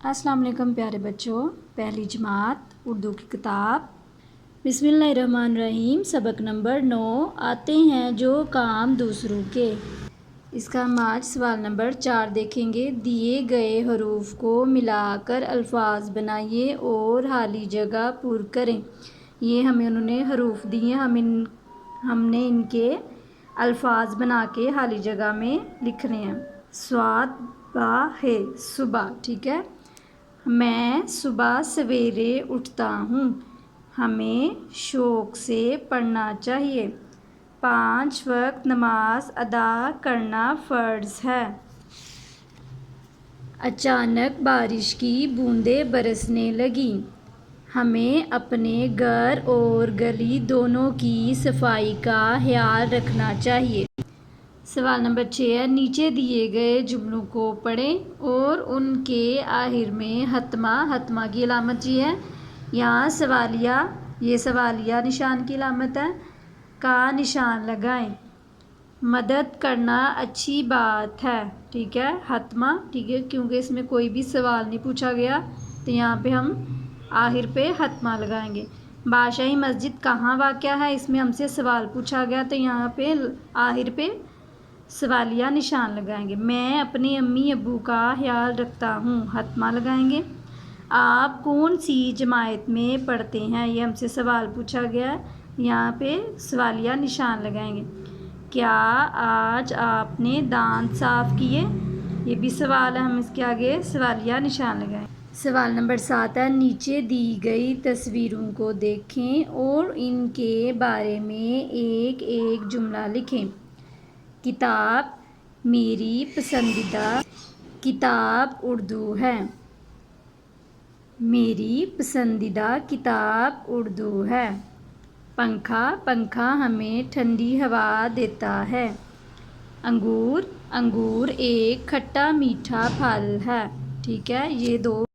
अस्सलाम वालेकुम प्यारे बच्चों, पहली जमात उर्दू की किताब बिस्मिल्लाहिर्रहमानिर्रहीम सबक नंबर 9 आते हैं जो काम दूसरों के। इसका हम आज सवाल नंबर 4 देखेंगे। दिए गए हरूफ को मिलाकर अल्फाज बनाइए और खाली जगह पुर करें। ये हमें उन्होंने हरूफ दिए, हमने इनके अल्फाज बना के खाली जगह में लिखने हैं। स्वाद बा है सुबह, ठीक है। मैं सुबह सवेरे उठता हूँ। हमें शौक़ से पढ़ना चाहिए। 5 वक्त नमाज अदा करना फ़र्ज़ है। अचानक बारिश की बूंदें बरसने लगीं। हमें अपने घर और गली दोनों की सफाई का ख्याल रखना चाहिए। सवाल नंबर 6 है, नीचे दिए गए जुमलों को पढ़ें और उनके आखिर में हतमा की अलामत ये है, यहाँ सवालिया, ये सवालिया निशान की अलामत है, का निशान लगाएं। मदद करना अच्छी बात है, ठीक है। हतमा, ठीक है, क्योंकि इसमें कोई भी सवाल नहीं पूछा गया तो यहाँ पे हम आखिर पे हतमा लगाएंगे। बादशाही मस्जिद कहाँ वाक़या है, इसमें हमसे सवाल पूछा गया तो यहाँ पे आखिर पे सवालिया निशान लगाएंगे। मैं अपने अम्मी अब्बू का ख्याल रखता हूँ, हतमा लगाएंगे। आप कौन सी जमात में पढ़ते हैं, ये हमसे सवाल पूछा गया, यहाँ पे सवालिया निशान लगाएंगे। क्या आज आपने दांत साफ़ किए, ये भी सवाल है, हम इसके आगे सवालिया निशान लगाएं। सवाल नंबर 7 है, नीचे दी गई तस्वीरों को देखें और इनके बारे में एक एक जुमला लिखें। किताब मेरी पसंदीदा किताब उर्दू है। मेरी पसंदीदा किताब उर्दू है। पंखा हमें ठंडी हवा देता है। अंगूर एक खट्टा मीठा फल है, ठीक है। ये दो